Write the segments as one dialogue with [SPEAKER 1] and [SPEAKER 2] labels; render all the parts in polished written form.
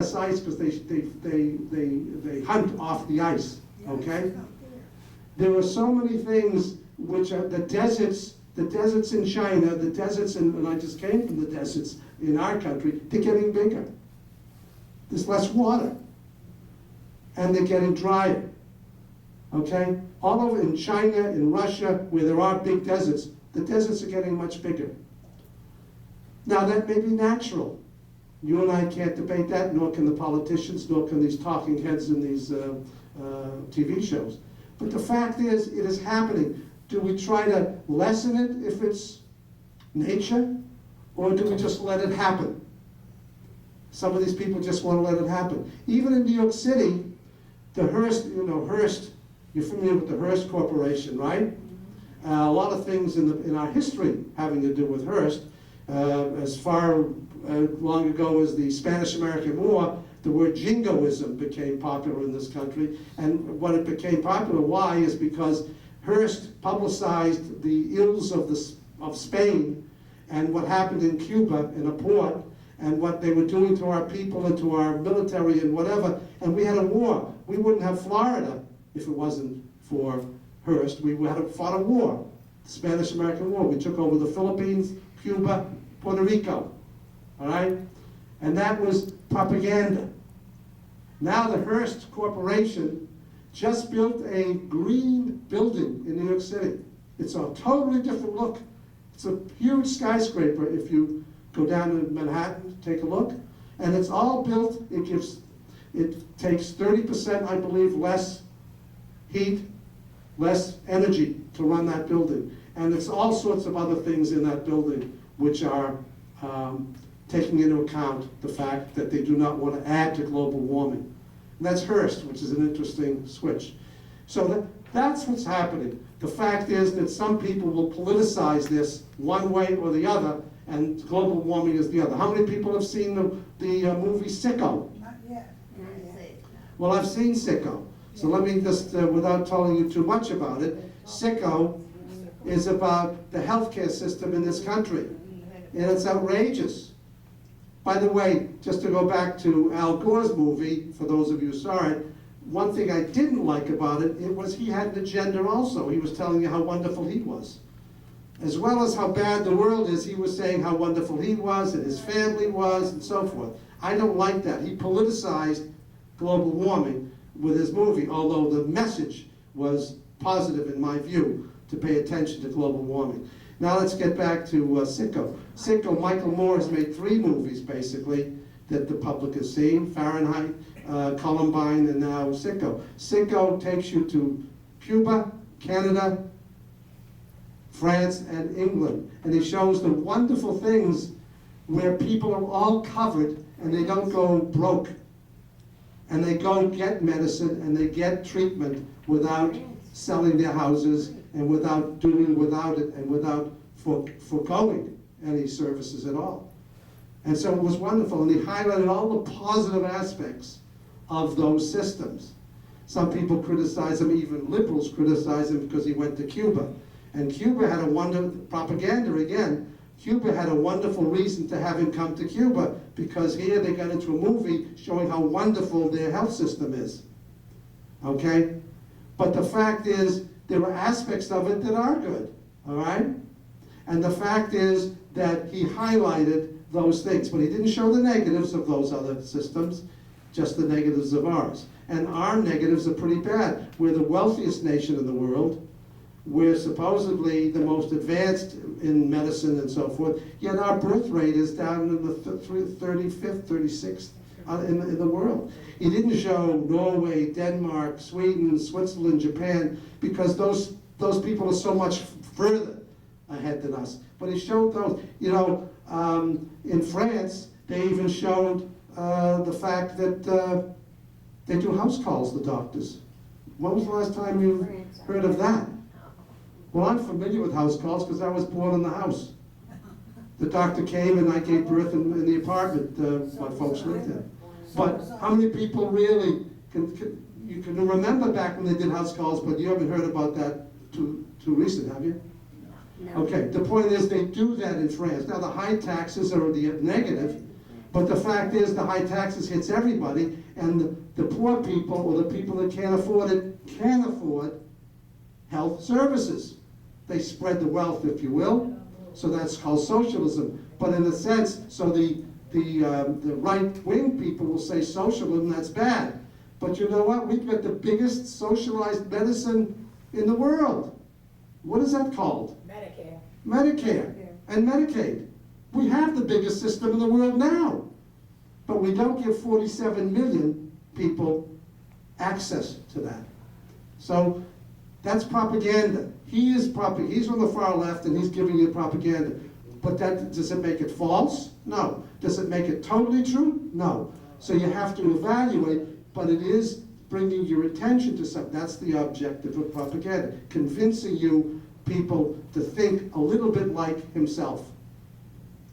[SPEAKER 1] ice because they hunt off the ice, okay? There are so many things which are the deserts in China, the deserts and I just came from the deserts in our country, they're getting bigger. There's less water. And they're getting drier, okay? All over in China, in Russia, where there are big deserts, the deserts are getting much bigger. Now that may be natural. You and I can't debate that, nor can the politicians, nor can these talking heads in these TV shows. But the fact is, it is happening. Do we try to lessen it if it's nature, or do we just let it happen? Some of these people just want to let it happen. Even in New York City, the Hearst, Hearst, you're familiar with the Hearst Corporation, right? A lot of things in our history having to do with Hearst. As far long ago as the Spanish-American War, the word jingoism became popular in this country. And when it became popular, why? Is because Hearst publicized the ills of Spain and what happened in Cuba in a port and what they were doing to our people and to our military and whatever. And we had a war. We wouldn't have Florida if it wasn't for Hearst. We had fought a war, the Spanish-American War. We took over the Philippines, Cuba, Puerto Rico, all right? And that was propaganda. Now the Hearst Corporation just built a green building in New York City. It's a totally different look. It's a huge skyscraper. If you go down to Manhattan, take a look. And it's all built, it takes 30%, I believe, less heat, less energy to run that building. And it's all sorts of other things in that building which are taking into account the fact that they do not want to add to global warming. And that's Hearst, which is an interesting switch. So that's what's happening. The fact is that some people will politicize this one way or the other, and global warming is the other. How many people have seen the movie Sicko?
[SPEAKER 2] Not yet.
[SPEAKER 1] Well, I've seen Sicko. So let me just, without telling you too much about it, Sicko is about the healthcare system in this country. And it's outrageous. By the way, just to go back to Al Gore's movie, for those of you who saw it, one thing I didn't like about it, was he had an agenda also. He was telling you how wonderful he was. As well as how bad the world is, he was saying how wonderful he was and his family was and so forth. I don't like that. He politicized global warming with his movie, although the message was positive in my view, to pay attention to global warming. Now let's get back to Sicko. Sicko, Michael Moore has made 3 movies, basically, that the public has seen: Fahrenheit, Columbine, and now Sicko. Sicko takes you to Cuba, Canada, France, and England. And he shows the wonderful things where people are all covered and they don't go broke. And they go get medicine and they get treatment without selling their houses and without doing without it and without foregoing any services at all. And so it was wonderful, and he highlighted all the positive aspects of those systems. Some people criticize him, even liberals criticize him because he went to Cuba. And Cuba had a wonderful, propaganda again, Cuba had a wonderful reason to have him come to Cuba, because here they got into a movie showing how wonderful their health system is. Okay? But the fact is, there are aspects of it that are good, all right? And the fact is that he highlighted those things, but he didn't show the negatives of those other systems, just the negatives of ours. And our negatives are pretty bad. We're the wealthiest nation in the world. We're supposedly the most advanced in medicine and so forth, yet our birth rate is down in the 35th, 36th in the world. He didn't show Norway, Denmark, Sweden, Switzerland, Japan, because those people are so much further ahead than us. But he showed those, in France, they even showed the fact that they do house calls, the doctors. When was the last time you heard of that? Well, I'm familiar with house calls because I was born in the house. The doctor came and I gave birth in the apartment my folks lived in. But how many people really you can remember back when they did house calls, but you haven't heard about that too recent, have you? No. Okay, the point is they do that in France. Now the high taxes are the negative, But the fact is, the high taxes hits everybody, and the poor people, or the people that can't afford it, can't afford health services. They spread the wealth, if you will. So that's called socialism. But in a sense, so the right-wing people will say socialism, that's bad. But you know what? We've got the biggest socialized medicine in the world. What is that called?
[SPEAKER 2] Medicare.
[SPEAKER 1] Medicare and Medicaid. We have the biggest system in the world now. But we don't give 47 million people access to that. So that's propaganda. He's on the far left and he's giving you propaganda. But does it make it false? No. Does it make it totally true? No. So you have to evaluate, but it is bringing your attention to something. That's the objective of propaganda, convincing you people to think a little bit like himself.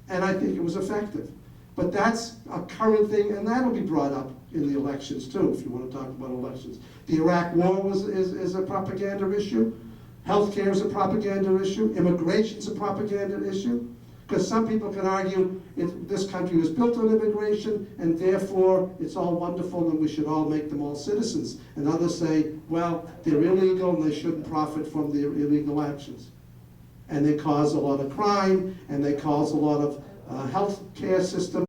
[SPEAKER 1] And I think it was effective. But that's a current thing, and that'll be brought up in the elections too, if you want to talk about elections. The Iraq War is a propaganda issue. Healthcare is a propaganda issue. Immigration is a propaganda issue. Because some people can argue this country was built on immigration, and therefore it's all wonderful and we should all make them all citizens. And others say, well, they're illegal and they shouldn't profit from their illegal actions. And they cause a lot of crime, and they cause a lot of health care system